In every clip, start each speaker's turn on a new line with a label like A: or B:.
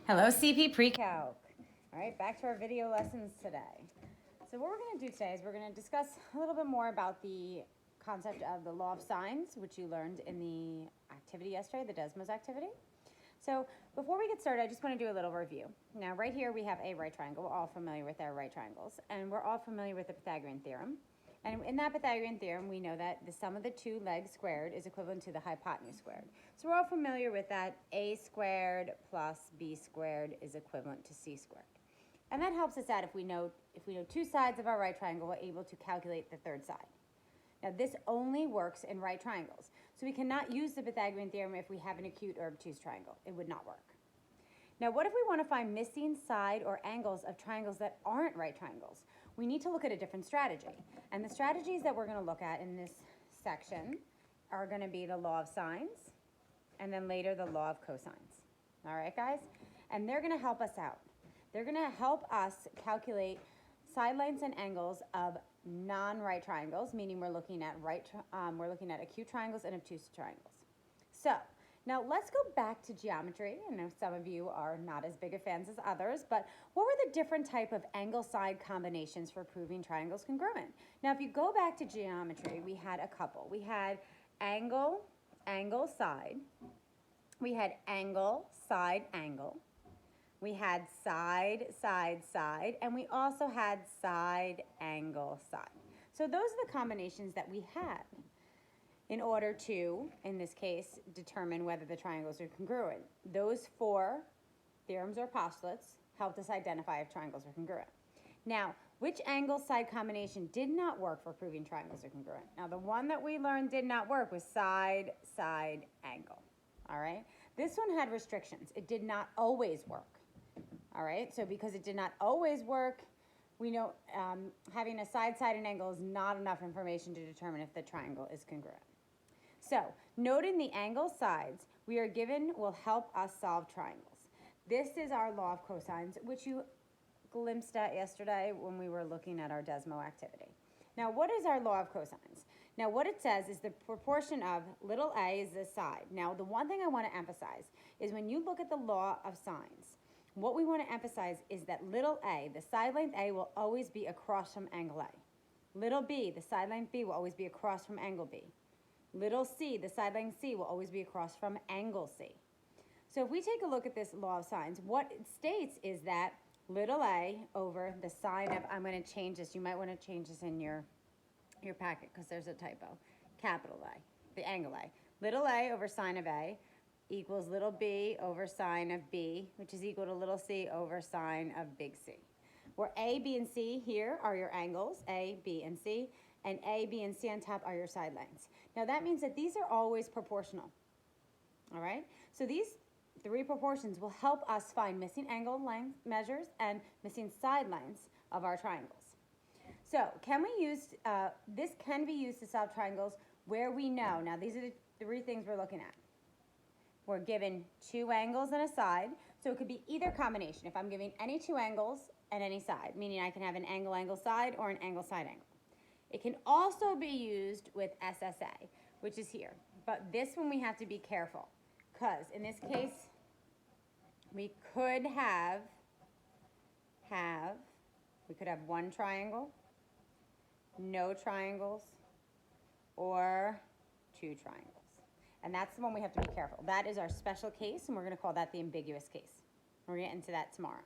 A: Hello, CP Pre-Calc. All right, back to our video lessons today. So what we're going to do today is we're going to discuss a little bit more about the concept of the law of sines, which you learned in the activity yesterday, the Desmos activity. So before we get started, I just want to do a little review. Now, right here we have a right triangle. We're all familiar with our right triangles, and we're all familiar with the Pythagorean theorem. And in that Pythagorean theorem, we know that the sum of the two legs squared is equivalent to the hypotenuse squared. So we're all familiar with that a squared plus b squared is equivalent to c squared. And that helps us out if we know two sides of our right triangle, we're able to calculate the third side. Now this only works in right triangles. So we cannot use the Pythagorean theorem if we have an acute or obtuse triangle. It would not work. Now what if we want to find missing side or angles of triangles that aren't right triangles? We need to look at a different strategy. And the strategies that we're going to look at in this section are going to be the law of sines and then later the law of cosines. All right, guys? And they're going to help us out. They're going to help us calculate side lengths and angles of non-right triangles, meaning we're looking at acute triangles and obtuse triangles. So now let's go back to geometry. I know some of you are not as big of fans as others, but what were the different type of angle-side combinations for proving triangles congruent? Now if you go back to geometry, we had a couple. We had angle, angle, side. We had angle, side, angle. We had side, side, side, and we also had side, angle, side. So those are the combinations that we had in order to, in this case, determine whether the triangles are congruent. Those four theorems or postulates helped us identify if triangles are congruent. Now, which angle-side combination did not work for proving triangles are congruent? Now, the one that we learned did not work was side, side, angle. All right? This one had restrictions. It did not always work. All right? So because it did not always work, we know having a side, side, and angle is not enough information to determine if the triangle is congruent. So, noting the angle sides we are given will help us solve triangles. This is our law of cosines, which you glimpsed at yesterday when we were looking at our Desmo activity. Now, what is our law of cosines? Now, what it says is the proportion of little a is the side. Now, the one thing I want to emphasize is when you look at the law of sines, what we want to emphasize is that little a, the side length a, will always be across from angle A. Little b, the side length b, will always be across from angle b. Little c, the side length c, will always be across from angle c. So if we take a look at this law of sines, what it states is that little a over the sine of, I'm going to change this, you might want to change this in your packet because there's a typo, capital A, the angle A. Little a over sine of A equals little b over sine of B, which is equal to little c over sine of big C. Where A, B, and C here are your angles, A, B, and C, and A, B, and C on top are your side lengths. Now that means that these are always proportional, all right? So these three proportions will help us find missing angle length measures and missing side lengths of our triangles. So can we use, this can be used to solve triangles where we know, now these are the three things we're looking at. We're given two angles and a side, so it could be either combination. If I'm giving any two angles and any side, meaning I can have an angle, angle, side, or an angle, side, angle. It can also be used with SSA, which is here. But this one we have to be careful, because in this case, we could have one triangle, no triangles, or two triangles. And that's the one we have to be careful. That is our special case, and we're going to call that the ambiguous case. We're going to get into that tomorrow.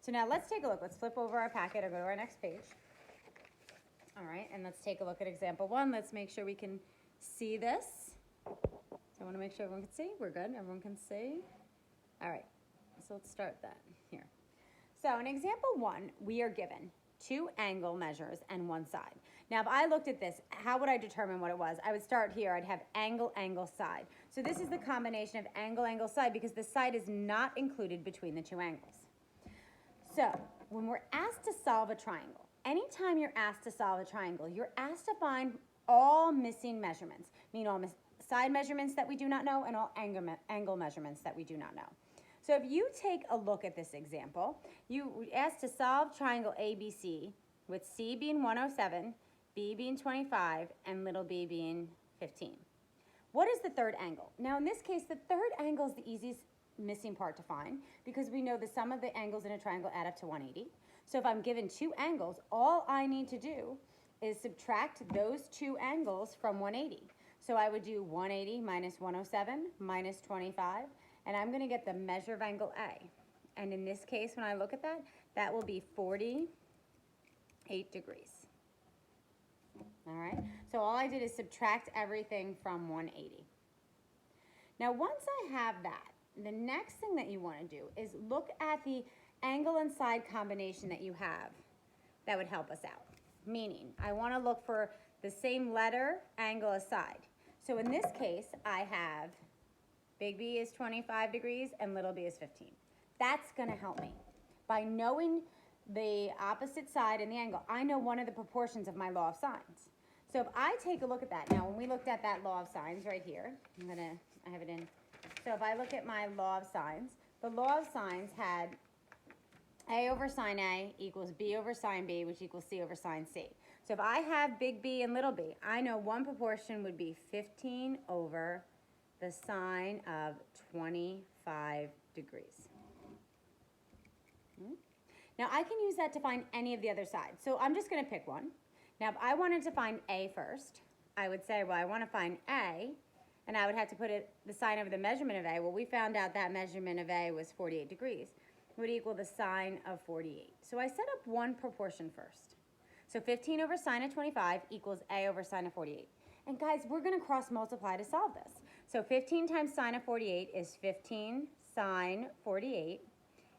A: So now let's take a look. Let's flip over our packet or go to our next page. All right, and let's take a look at example one. Let's make sure we can see this. So I want to make sure everyone can see. We're good. Everyone can see. All right, so let's start that here. So in example one, we are given two angle measures and one side. Now, if I looked at this, how would I determine what it was? I would start here. I'd have angle, angle, side. So this is the combination of angle, angle, side because the side is not included between the two angles. So when we're asked to solve a triangle, anytime you're asked to solve a triangle, you're asked to find all missing measurements, meaning all side measurements that we do not know and all angle measurements that we do not know. So if you take a look at this example, you were asked to solve triangle ABC with C being 107, B being 25, and little b being 15. What is the third angle? Now in this case, the third angle is the easiest missing part to find because we know the sum of the angles in a triangle add up to 180. So if I'm given two angles, all I need to do is subtract those two angles from 180. So I would do 180 minus 107 minus 25, and I'm going to get the measure of angle A. And in this case, when I look at that, that will be 48 degrees. All right, so all I did is subtract everything from 180. Now, once I have that, the next thing that you want to do is look at the angle and side combination that you have that would help us out. Meaning, I want to look for the same letter, angle, as side. So in this case, I have big B is 25 degrees and little b is 15. That's going to help me. By knowing the opposite side and the angle, I know one of the proportions of my law of sines. So if I take a look at that, now when we looked at that law of sines right here, I have it in. So if I look at my law of sines, the law of sines had A over sine A equals B over sine B, which equals C over sine C. So if I have big B and little b, I know one proportion would be 15 over the sine of 25 degrees. Now I can use that to find any of the other sides. So I'm just going to pick one. Now if I wanted to find A first, I would say, well, I want to find A, and I would have to put the sine over the measurement of A. Well, we found out that measurement of A was 48 degrees. It would equal the sine of 48. So I set up one proportion first. So 15 over sine of 25 equals A over sine of 48. And guys, we're going to cross multiply to solve this. So 15 times sine of 48 is 15 sine 48.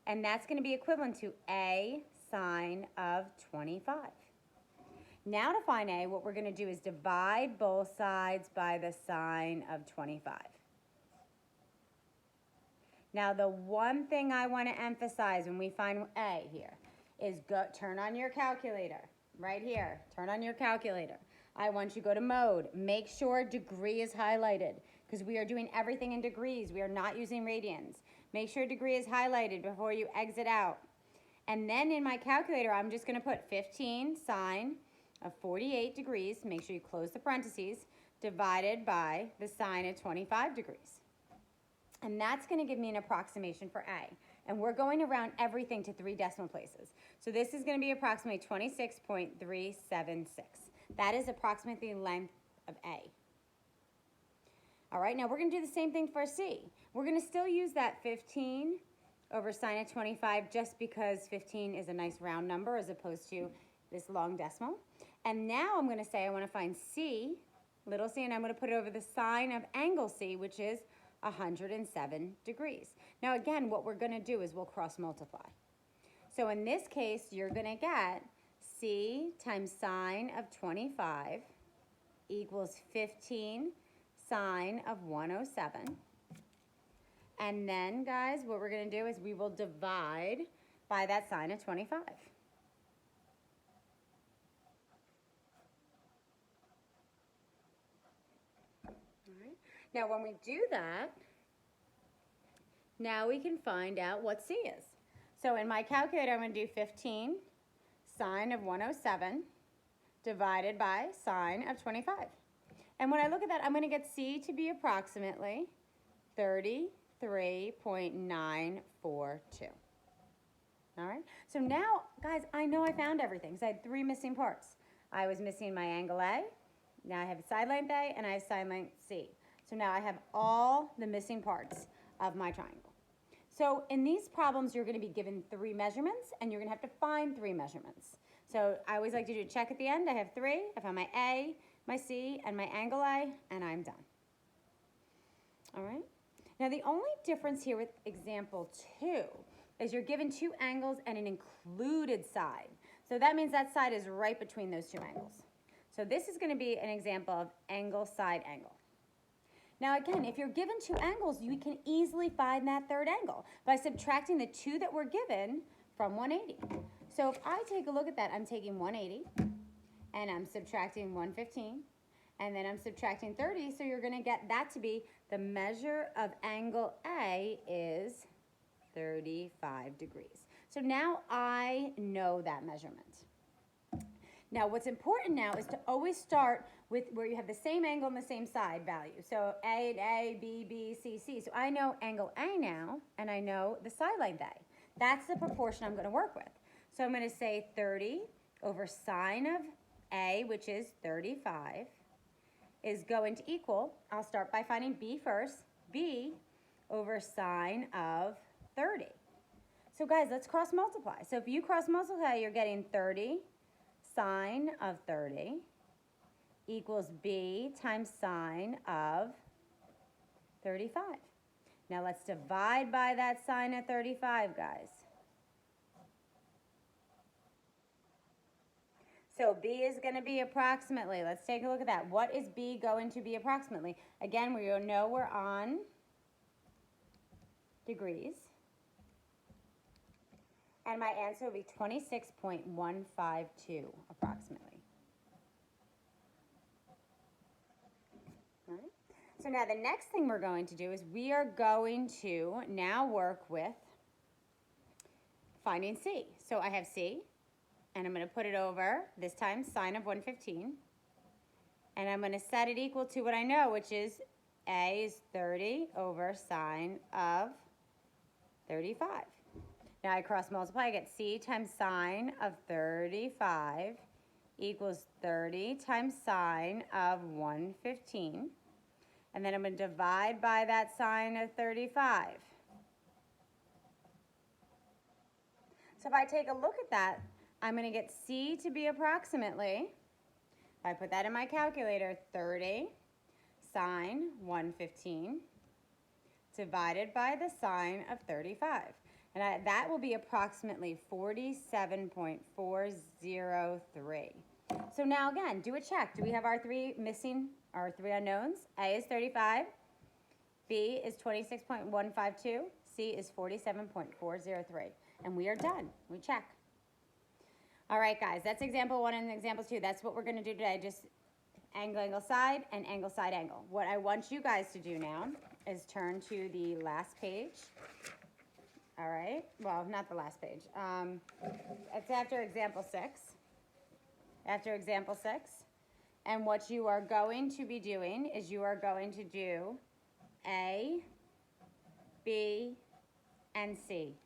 A: And that's going to be equivalent to A sine of 25. Now to find A, what we're going to do is divide both sides by the sine of 25. Now the one thing I want to emphasize when we find A here is turn on your calculator. Right here, turn on your calculator. I want you to go to mode. Make sure degree is highlighted because we are doing everything in degrees. We are not using radians. Make sure degree is highlighted before you exit out. And then in my calculator, I'm just going to put 15 sine of 48 degrees, make sure you close the parentheses, divided by the sine of 25 degrees. And that's going to give me an approximation for A. And we're going to round everything to 3 decimal places. So this is going to be approximately 26.376. That is approximately the length of A. All right, now we're going to do the same thing for C. We're going to still use that 15 over sine of 25 just because 15 is a nice round number as opposed to this long decimal. And now I'm going to say I want to find C, little c, and I'm going to put it over the sine of angle C, which is 107 degrees. Now again, what we're going to do is we'll cross multiply. So in this case, you're going to get C times sine of 25 equals 15 sine of 107. And then, guys, what we're going to do is we will divide by that sine of 25. Now, when we do that, now we can find out what C is. So in my calculator, I'm going to do 15 sine of 107 divided by sine of 25. And when I look at that, I'm going to get C to be approximately 33.942. All right? So now, guys, I know I found everything. So I had 3 missing parts. I was missing my angle A. Now I have side length A, and I have side length C. So now I have all the missing parts of my triangle. So in these problems, you're going to be given 3 measurements, and you're going to have to find 3 measurements. So I always like to do a check at the end. I have 3. I found my A, my C, and my angle A, and I'm done. All right? Now the only difference here with example 2 is you're given 2 angles and an included side. So that means that side is right between those 2 angles. So this is going to be an example of angle, side, angle. Now again, if you're given 2 angles, you can easily find that third angle by subtracting the 2 that were given from 180. So if I take a look at that, I'm taking 180 and I'm subtracting 115 and then I'm subtracting 30, so you're going to get that to be the measure of angle A is 35 degrees. So now I know that measurement. Now, what's important now is to always start with where you have the same angle and the same side value. So A, B, B, C, C. So I know angle A now, and I know the side length A. That's the proportion I'm going to work with. So I'm going to say 30 over sine of A, which is 35, is going to equal, I'll start by finding B first, B over sine of 30. So guys, let's cross multiply. So if you cross multiply, you're getting 30 sine of 30 equals B times sine of 35. Now let's divide by that sine of 35, guys. So B is going to be approximately, let's take a look at that. What is B going to be approximately? Again, we know we're on degrees. And my answer will be 26.152 approximately. All right. So now the next thing we're going to do is we are going to now work with finding C. So I have C, and I'm going to put it over, this time, sine of 115. And I'm going to set it equal to what I know, which is A is 30 over sine of 35. Now I cross multiply, I get C times sine of 35 equals 30 times sine of 115. And then I'm going to divide by that sine of 35. So if I take a look at that, I'm going to get C to be approximately, if I put that in my calculator, 30 sine 115 divided by the sine of 35. And that will be approximately 47.403. So now again, do a check. Do we have our three unknowns? A is 35, B is 26.152, C is 47.403. And we are done. We check. All right, guys, that's example 1 and example 2. That's what we're going to do today, just angle, angle, side, and angle, side, angle. What I want you guys to do now is turn to the last page. All right, well, not the last page. It's after example 6. After example 6. And what you are going to be doing is you are going to do A, B, and C.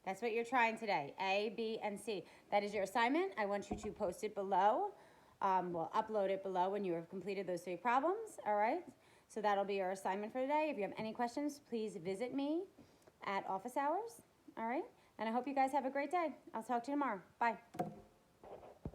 A: That's what you're trying today, A, B, and C. That is your assignment. I want you to post it below. We'll upload it below when you have completed those 3 problems, all right? So that'll be your assignment for today. If you have any questions, please visit me at office hours, all right? And I hope you guys have a great day. I'll talk to you tomorrow. Bye.